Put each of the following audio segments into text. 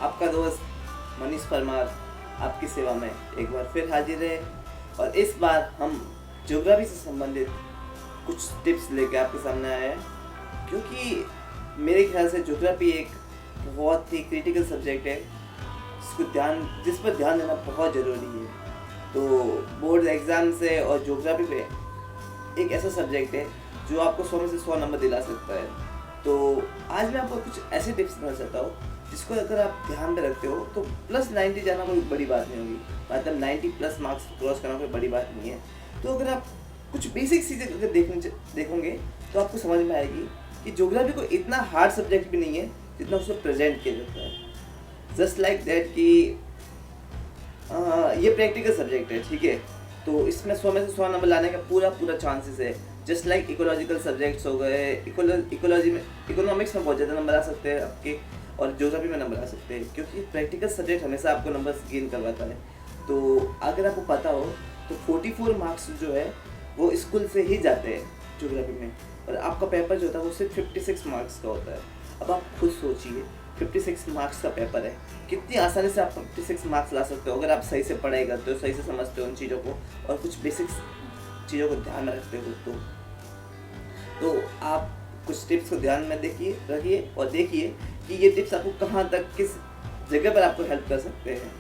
आपका दोस्त मनीष परमार आपकी सेवा में एक बार फिर हाजिर है। और इस बार हम ज्योग्राफी से संबंधित कुछ टिप्स लेके आपके सामने आए हैं, क्योंकि मेरे ख्याल से ज्योग्राफी एक बहुत ही क्रिटिकल सब्जेक्ट है जिस पर ध्यान देना बहुत ज़रूरी है। तो बोर्ड एग्ज़ाम से और ज्योग्राफी पे एक ऐसा सब्जेक्ट है जो आपको 100 में से 100 नंबर दिला सकता है। तो आज मैं आपको कुछ ऐसे टिप्स देना चाहता हूँ जिसको अगर आप ध्यान में रखते हो तो +90 जाना कोई बड़ी बात नहीं होगी, मतलब 90+ मार्क्स क्रॉस करना कोई बड़ी बात नहीं है। तो अगर आप कुछ बेसिक चीज़ें अगर देखोगे तो आपको समझ में आएगी कि ज्योग्राफी को इतना हार्ड सब्जेक्ट भी नहीं है जितना उसको प्रेजेंट किया जाता है। जस्ट लाइक दैट कि ये प्रैक्टिकल सब्जेक्ट है, ठीक है, तो इसमें 100 में से 100 नंबर लाने का पूरा चांसेस है। जस्ट लाइक इकोलॉजिकल सब्जेक्ट्स हो गए, इकोलॉजी में इकोनॉमिक्स में बहुत ज़्यादा नंबर आ सकते हैं आपके, और ज्योग्राफी में नंबर आ सकते हैं, क्योंकि प्रैक्टिकल सब्जेक्ट हमेशा आपको नंबर गेन करवाता है। तो अगर आपको पता हो तो 44 मार्क्स जो है वो स्कूल से ही जाते हैं ज्योग्राफी में, और आपका पेपर जो होता है वो सिर्फ 56 मार्क्स का होता है। अब आप खुद सोचिए 56 मार्क्स का पेपर है, कितनी आसानी से आप 56 मार्क्स ला सकते हो अगर आप सही से पढ़ाई करते हो, सही से समझते हो उन चीज़ों को और कुछ बेसिक्स चीज़ों को ध्यान में रखते हो। तो आप कुछ टिप्स को ध्यान में रखिए और देखिए कि ये टिप्स आपको कहाँ तक किस जगह पर आपको हेल्प कर सकते हैं।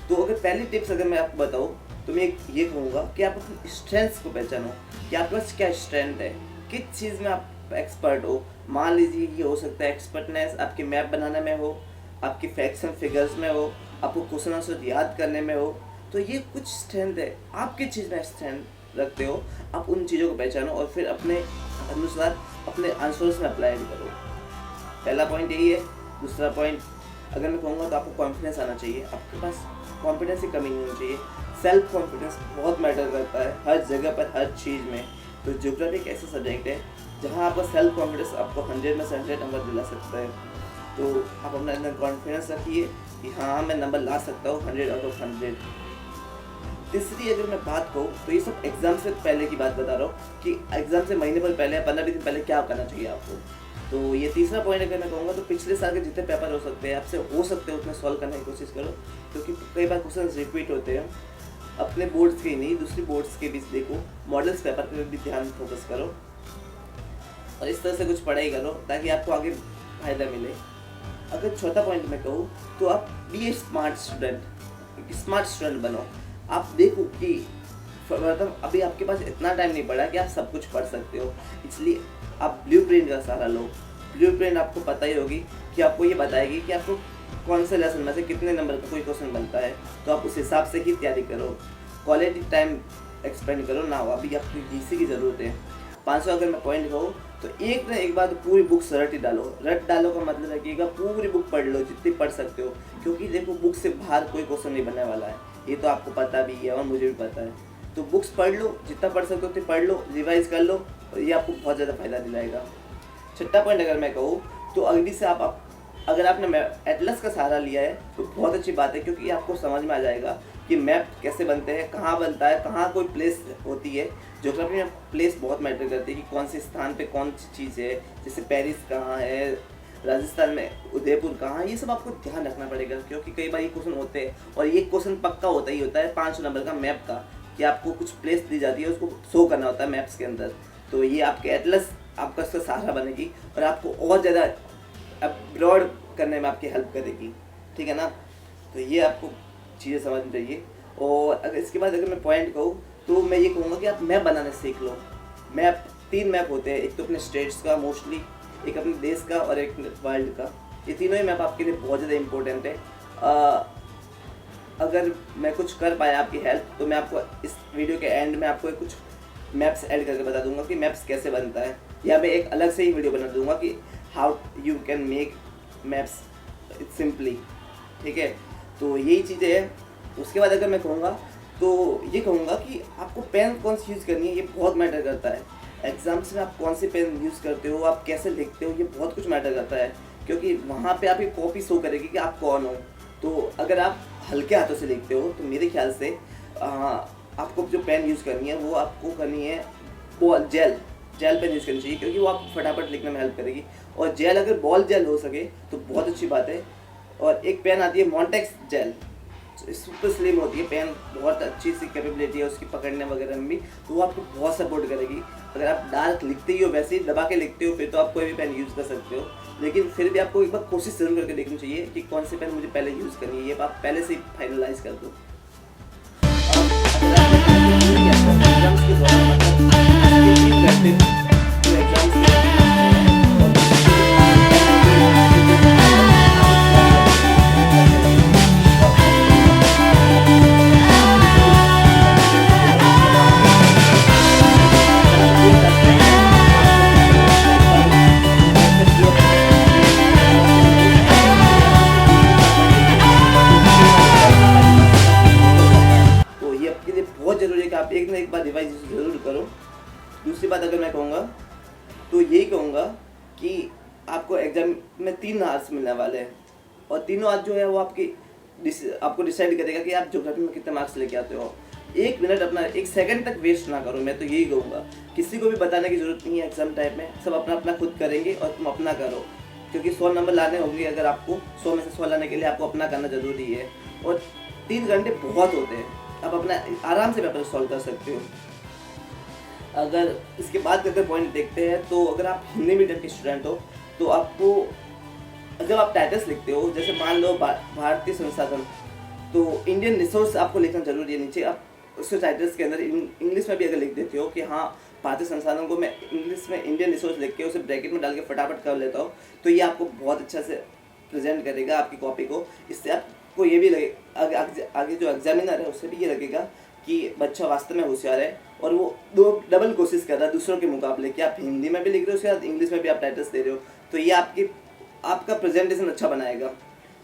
तो अगर पहली टिप्स अगर मैं आपको बताऊँ तो मैं ये कहूँगा कि आप अपनी स्ट्रेंथ्स को पहचानो कि आपके पास क्या स्ट्रेंथ है, किस चीज़ में आप एक्सपर्ट हो। मान लीजिए ये हो सकता है एक्सपर्टनेस आपके मैप बनाने में हो, आपकी फैक्ट्स एंड फिगर्स में हो, आपको क्वेश्चन आंसर याद करने में हो। तो ये कुछ स्ट्रेंथ है, आप किस चीज़ में स्ट्रेंथ रखते हो, आप उन चीज़ों को पहचानो और फिर अपने अनुसार अपने आंसर्स में अप्लाई भी करो। पहला पॉइंट यही है। दूसरा पॉइंट अगर मैं कहूँगा तो आपको कॉन्फिडेंस आना चाहिए। आपके पास कॉन्फिडेंस की कमी नहीं होनी चाहिए। सेल्फ कॉन्फिडेंस बहुत मैटर करता है हर जगह पर, हर चीज़ में। तो ज्योग्राफी एक ऐसा सब्जेक्ट है जहाँ आपका सेल्फ कॉन्फिडेंस आपको 100 में से 100 नंबर दिला सकता है। तो आप अपने अंदर कॉन्फिडेंस रखिए कि हाँ मैं नंबर ला सकता हूँ 100 आउट ऑफ 100। तीसरी अगर मैं बात कहूँ तो ये सब एग्ज़ाम से पहले की बात बता रहा हूँ कि एग्ज़ाम से महीने भर पहले, 15-20 दिन पहले क्या करना चाहिए आपको। तो ये तीसरा पॉइंट अगर मैं कहूँगा तो पिछले साल के जितने पेपर हो सकते हैं आपसे हो सकते हैं उतने सॉल्व करने की कोशिश करो, क्योंकि कई बार क्वेश्चन रिपीट होते हैं। अपने बोर्ड्स के ही नहीं, दूसरी बोर्ड्स के भी देखो, मॉडल्स पेपर पर भी ध्यान फोकस करो और इस तरह से कुछ पढ़ाई करो ताकि आपको आगे फायदा मिले। अगर चौथा पॉइंट मैं कहूँ तो आप बी ए स्मार्ट स्टूडेंट बनो। आप देखो कि मतलब अभी आपके पास इतना टाइम नहीं पड़ा कि आप सब कुछ पढ़ सकते हो, इसलिए आप ब्लूप्रिंट का सहारा लो। ब्लूप्रिंट आपको पता ही होगी कि आपको ये बताएगी कि आपको कौन से लेसन में से कितने नंबर का कोई क्वेश्चन बनता है, तो आप उस हिसाब से ही तैयारी करो। क्वालिटी टाइम एक्सपेंड करो ना हो, अभी आपकी जीसी की ज़रूरत है। 500 अगर मैं पॉइंट कहूँ तो एक ना एक बार पूरी बुक रट डालो का मतलब है कि पूरी बुक पढ़ लो जितनी पढ़ सकते हो, क्योंकि देखो बुक से बाहर कोई क्वेश्चन नहीं बनने वाला है, ये तो आपको पता भी है और मुझे भी पता है। तो बुक्स पढ़ लो, जितना पढ़ सकते हो उतनी पढ़ लो, रिवाइज कर लो और ये आपको बहुत ज़्यादा फायदा दिलाएगा। छठा पॉइंट अगर मैं कहूँ तो अगली से अगर आपने एटलस का सहारा लिया है तो बहुत अच्छी बात है, क्योंकि आपको समझ में आ जाएगा कि मैप कैसे बनते हैं, कहाँ बनता है, कहाँ कोई प्लेस होती है। ज्योग्राफी में प्लेस बहुत मैटर करती है कि कौन से स्थान पे कौन सी चीज़ है, जैसे पेरिस कहाँ है, राजस्थान में उदयपुर कहाँ है, ये सब आपको ध्यान रखना पड़ेगा, क्योंकि कई बार ये क्वेश्चन होते हैं और ये क्वेश्चन पक्का होता है 5 नंबर का मैप का, कि आपको कुछ प्लेस दी जाती है उसको शो करना होता है मैप्स के अंदर। तो ये आपके एटलस आपका उसका सहारा बनेगी और आपको और ज़्यादा अब्रॉड करने में आपकी हेल्प करेगी, ठीक है ना। तो ये आपको चीज़ें समझनी चाहिए। और अगर इसके बाद अगर मैं पॉइंट कहूँ तो मैं ये कहूँगा कि आप मैप बनाने सीख लो। मैप 3 मैप होते हैं, एक तो अपने स्टेट्स का मोस्टली, एक अपने देश का और एक वर्ल्ड का। ये तीनों ही मैप आपके लिए बहुत ज़्यादा इंपॉर्टेंट है। अगर मैं कुछ कर पाया आपकी हेल्प तो मैं आपको इस वीडियो के एंड में आपको कुछ मैप्स ऐड करके बता दूंगा कि मैप्स कैसे बनता है, या मैं एक अलग से ही वीडियो बना दूंगा कि how you can make maps simply, ठीक है। तो यही चीज़ें हैं। उसके बाद अगर मैं कहूँगा तो ये कहूँगा कि आपको पेन कौन सी यूज़ करनी है, ये बहुत मैटर करता है। एग्जाम्स में आप कौन सी पेन यूज़ करते हो, आप कैसे लिखते हो, ये बहुत कुछ मैटर करता है, क्योंकि वहाँ पे आपकी कॉपी शो करेगी कि आप कौन हो। तो अगर आप हल्के हाथों से लिखते हो तो मेरे ख्याल से आपको जो पेन यूज़ करनी है वो आपको करनी है बॉल जेल पेन यूज़ करनी चाहिए, क्योंकि वो आप फटाफट लिखने में हेल्प करेगी। और जेल अगर बॉल जेल हो सके तो बहुत अच्छी बात है। और एक पेन आती है मॉन्टेक्स जेल, सुपर स्लिम होती है पेन, बहुत अच्छी सी कैपेबिलिटी है उसकी पकड़ने वगैरह में भी, तो वो आपको बहुत सपोर्ट करेगी। अगर आप डार्क लिखते ही हो, वैसे ही दबा के लिखते हो, फिर तो आप कोई भी पेन यूज़ कर सकते हो, लेकिन फिर भी आपको एक बार कोशिश जरूर करके देखनी चाहिए कि कौन सी पेन मुझे पहले यूज़ करनी है, ये आप पहले से ही फाइनलाइज कर दो। एग्जाम्स के दौरान मतलब तो ये आपके लिए बहुत ज़रूरी है कि आप एक ना एक बार रिवाइज ज़रूर करो। दूसरी बात अगर मैं कहूँगा तो यही कहूँगा कि आपको एग्जाम में 3 आवर्स मिलने वाले हैं, और तीनों आवर्स जो है वो आपको डिसाइड करेगा कि आप ज्योग्राफी में कितने मार्क्स लेके आते हो। 1 मिनट अपना 1 सेकंड तक वेस्ट ना करो, मैं तो यही कहूँगा। किसी को भी बताने की ज़रूरत नहीं है एग्जाम टाइम में, सब अपना अपना खुद करेंगे और तुम अपना करो, क्योंकि 100 नंबर लाने होंगे। अगर आपको 100 में से 100 लाने के लिए आपको अपना करना ज़रूरी है, और 3 घंटे बहुत होते हैं, आप अपना आराम से पेपर सॉल्व कर सकते हो। अगर इसके बाद अगर पॉइंट देखते हैं तो अगर आप हिंदी मीडियम के स्टूडेंट हो तो आपको, जब आप टाइटल्स लिखते हो, जैसे मान लो भारतीय संसाधन, तो इंडियन रिसोर्स आपको लिखना जरूरी है नीचे। आप उसके टाइटल्स के अंदर इंग्लिश में भी अगर लिख देते हो कि हाँ भारतीय संसाधन को मैं इंग्लिश में इंडियन रिसोर्स लिख के उसे ब्रैकेट में डाल के फटाफट कर लेता हूँ, तो ये आपको बहुत अच्छा से प्रेजेंट करेगा आपकी कॉपी को। इससे आपको ये भी लगे आगे जो एग्जामिनर है उससे भी ये लगेगा कि बच्चा वास्तव में होशियार है, और वो डबल कोशिश कर रहा है दूसरों के मुकाबले, कि आप हिंदी में भी लिख रहे हो उसके बाद इंग्लिश में भी आप टाइटल्स दे रहे हो, तो ये आपका प्रेजेंटेशन अच्छा बनाएगा।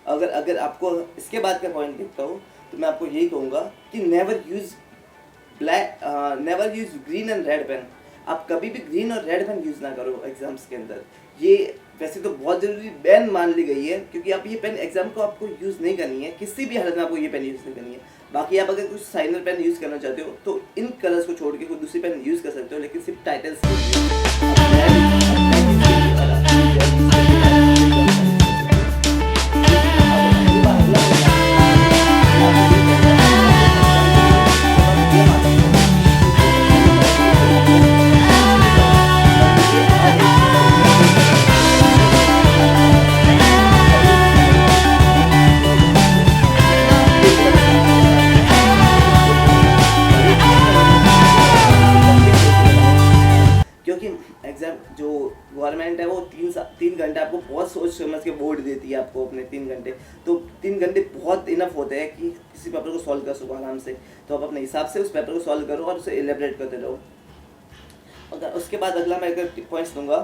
अगर आपको इसके बाद का पॉइंट देखता हूँ तो मैं आपको यही कहूँगा कि never use green and red pen. आप कभी भी ग्रीन और रेड पेन यूज़ ना करो एग्जाम्स के अंदर। ये वैसे तो बहुत ज़रूरी बैन मान ली गई है, क्योंकि आप ये पेन एग्जाम को आपको यूज़ नहीं करनी है, किसी भी हालत में आपको ये पेन यूज़ नहीं करनी है। बाकी आप अगर कुछ साइनर पेन यूज़ करना चाहते हो तो इन कलर्स को छोड़ के कोई दूसरी पेन यूज़ कर सकते हो, लेकिन सिर्फ टाइटल्स के क्योंकि एग्जाम जो गवर्नमेंट है वो 3 घंटे आपको बहुत सोच समझ के बोर्ड देती है आपको अपने 3 घंटे, तो 3 घंटे बहुत इनफ होते हैं कि किसी पेपर को सॉल्व कर सको आराम से। तो आप अपने हिसाब से उस पेपर को सॉल्व करो और उसे एलेबरेट करते रहो। अगर उसके बाद अगला मैं अगर पॉइंट्स दूंगा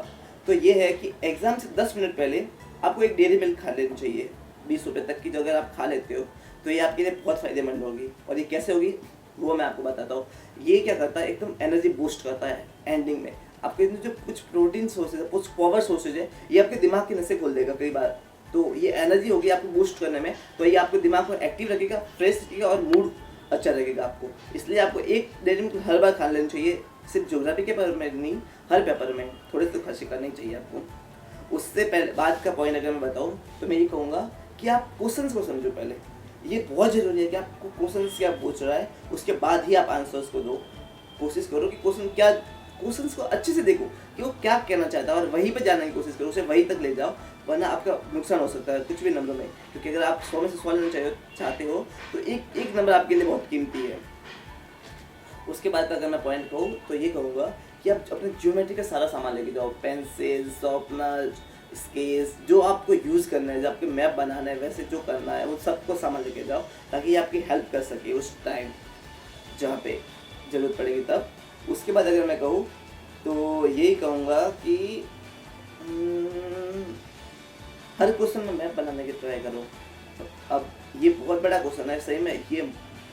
तो ये है कि एग्जाम से 10 मिनट पहले आपको एक डेयरी मिल्क खा लेनी चाहिए 20 रुपये तक की, जो अगर आप खा लेते हो तो ये आपके लिए बहुत फ़ायदेमंद होगी। और ये कैसे होगी वो मैं आपको बताता हूँ। ये क्या करता है, एकदम एनर्जी बूस्ट करता है एंडिंग में। आपके जो कुछ प्रोटीन सोर्सेज है, कुछ पावर सोर्सेज है, ये आपके दिमाग की नसें खोल देगा कई बार, तो ये एनर्जी होगी आपको बूस्ट करने में, तो ये आपके दिमाग को एक्टिव रखेगा, फ्रेश रखेगा और मूड अच्छा लगेगा आपको। इसलिए आपको एक डेली में हर बार खा लेना चाहिए, सिर्फ ज्योग्राफी के पेपर में नहीं, हर पेपर में थोड़े तो खर्चे करने चाहिए आपको। उससे पहले बाद का पॉइंट अगर मैं बताऊँ तो मैं ये कहूँगा कि आप क्वेश्चंस को समझो पहले। ये बहुत ज़रूरी है कि आपको क्वेश्चंस क्या पूछ रहा है उसके बाद ही आप आंसर्स को दो। कोशिश करो कि क्वेश्चंस को अच्छे से देखो कि वो क्या कहना चाहता है और वहीं पे जाने की कोशिश करो, उसे वहीं तक ले जाओ, वरना आपका नुकसान हो सकता है कुछ भी नंबरों में। क्योंकि अगर आप 100 में से 100 लेना चाहते हो तो एक नंबर आपके लिए बहुत कीमती है। उसके बाद अगर मैं पॉइंट कहूँ तो ये कहूँगा कि आप अपने ज्योमेट्री का सारा सामान लेके जाओ, पेंसिल, शॉर्पनर, स्केल्स, जो आपको यूज़ करना है, जो आपके मैप बनाना है, वैसे जो करना है वो सबको सामान लेके जाओ, ताकि ये आपकी हेल्प कर सके उस टाइम जहाँ पे ज़रूरत पड़ेगी तब। उसके बाद अगर मैं कहूँ तो यही कहूँगा कि हर क्वेश्चन में मैप बनाने की ट्राई करो। अब ये बहुत बड़ा क्वेश्चन है, सही में ये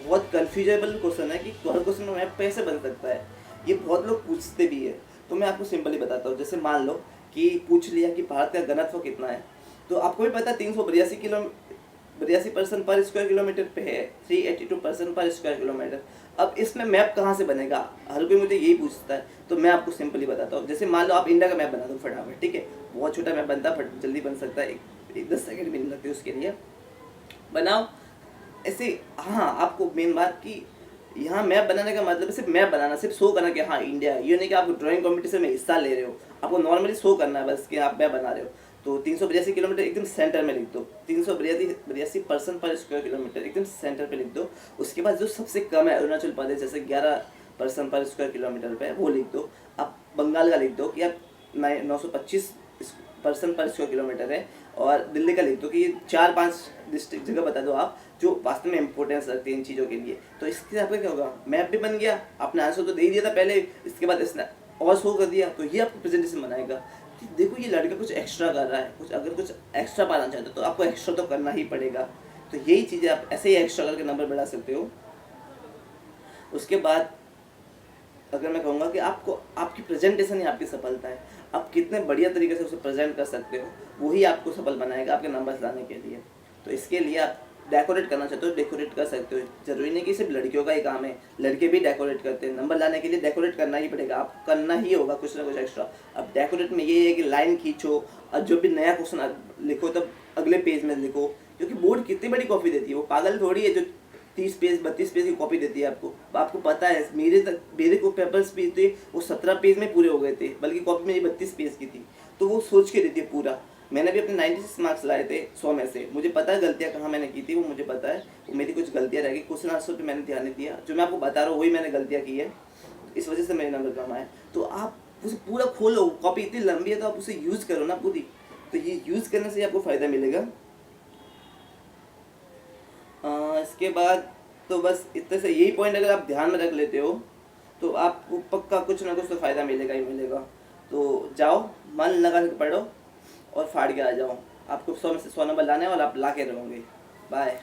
बहुत कन्फ्यूजेबल क्वेश्चन है कि हर क्वेश्चन में मैप कैसे बन सकता है, ये बहुत लोग पूछते भी है। तो मैं आपको सिंपली बताता हूँ। जैसे मान लो कि पूछ लिया कि भारत का घनत्व कितना है, तो आपको भी पता है 382 पर्सन पर स्क्वायर किलोमीटर पे है, 382 पर्सन पर स्क्वायर किलोमीटर। अब इसमें मैप कहाँ से बनेगा, हर कोई मुझे यही पूछता है, तो मैं आपको सिंपली बताता हूँ। जैसे मान लो आप इंडिया का मैप बना दो फटाफट, ठीक है, बहुत छोटा मैप बनता है, जल्दी बन सकता है, 10 सेकंड भी नहीं लगते उसके लिए। बनाओ ऐसे। हाँ, आपको मेन बात कि यहाँ मैप बनाने का मतलब सिर्फ मैप बनाना, सिर्फ शो करना कि हाँ इंडिया है। ये नहीं कि आप ड्राइंग कॉम्पिटिशन में हिस्सा ले रहे हो, आपको नॉर्मली शो करना है बस कि आप मैप बना रहे हो। तो 382 किलोमीटर एकदम सेंटर में लिख दो, 382 पर्सन पर स्क्वायर किलोमीटर एकदम सेंटर पे लिख दो। उसके बाद जो सबसे कम है अरुणाचल प्रदेश, जैसे 11 पर्सन पर स्क्वायर किलोमीटर पे, वो लिख दो। आप बंगाल का लिख दो कि आप 925 पर्सन पर स्क्वायर किलोमीटर है। और दिल्ली का लिख दो कि ये 4-5 डिस्ट्रिक्ट जगह बता दो आप जो वास्तव में इंपॉर्टेंस रखती है इन चीज़ों के लिए। तो इसके आपका क्या होगा, मैप भी बन गया, आपने आंसर तो दे ही दिया था पहले, इसके बाद इसने और शो कर दिया, तो ये आपको प्रेजेंटेशन बनाएगा कि देखो ये लड़का कुछ एक्स्ट्रा कर रहा है, कुछ अगर कुछ एक्स्ट्रा पाना चाहते हो तो आपको एक्स्ट्रा तो करना ही पड़ेगा। तो यही चीज़ें आप ऐसे ही एक्स्ट्रा करके नंबर बढ़ा सकते हो। उसके बाद अगर मैं कहूँगा कि आपको आपकी प्रेजेंटेशन ही आपकी सफलता है, आप कितने बढ़िया तरीके से उसे प्रेजेंट कर सकते हो, वही आपको सफल बनाएगा आपके नंबर्स लाने के लिए। तो इसके लिए आप डेकोरेट करना चाहते हो, डेकोरेट कर सकते हो। जरूरी नहीं कि सिर्फ लड़कियों का ही काम है, लड़के भी डेकोरेट करते हैं। नंबर लाने के लिए डेकोरेट करना ही पड़ेगा, आप करना ही होगा कुछ ना कुछ एक्स्ट्रा। अब डेकोरेट में ये है कि लाइन खींचो और जो भी नया क्वेश्चन लिखो तब अगले पेज में लिखो, क्योंकि बोर्ड कितनी बड़ी कॉपी देती है, वो पागल थोड़ी है जो 30 पेज 32 पेज की कॉपी देती है आपको पता है। मेरे को पेपर्स भी थे वो 17 पेज में पूरे हो गए थे, बल्कि कॉपी मेरी 32 पेज की थी। तो वो सोच के देती है पूरा। मैंने भी अपने 96 मार्क्स लाए थे 100 में से। मुझे पता है गलतियाँ कहाँ मैंने की थी, वो मुझे पता है। वो मेरी कुछ गलतियाँ रह गई, क्वेश्चन आंसर पे मैंने ध्यान नहीं दिया, जो मैं आपको बता रहा हूँ वही मैंने गलतियाँ की है, इस वजह से मेरे नंबर कम आए। तो आप उसे पूरा खोलो, कॉपी इतनी लंबी है तो आप उसे यूज़ करो ना पूरी। तो ये यूज़ करने से आपको फ़ायदा मिलेगा। इसके बाद तो बस इतने से यही पॉइंट अगर आप ध्यान में रख लेते हो तो आपको पक्का कुछ ना कुछ तो फ़ायदा मिलेगा ही मिलेगा। तो जाओ, मन लगा के पढ़ो और फाड़ के आ जाओ। आपको 100 में से 100 नंबर लाने हैं और आप ला के रहोगे। बाय।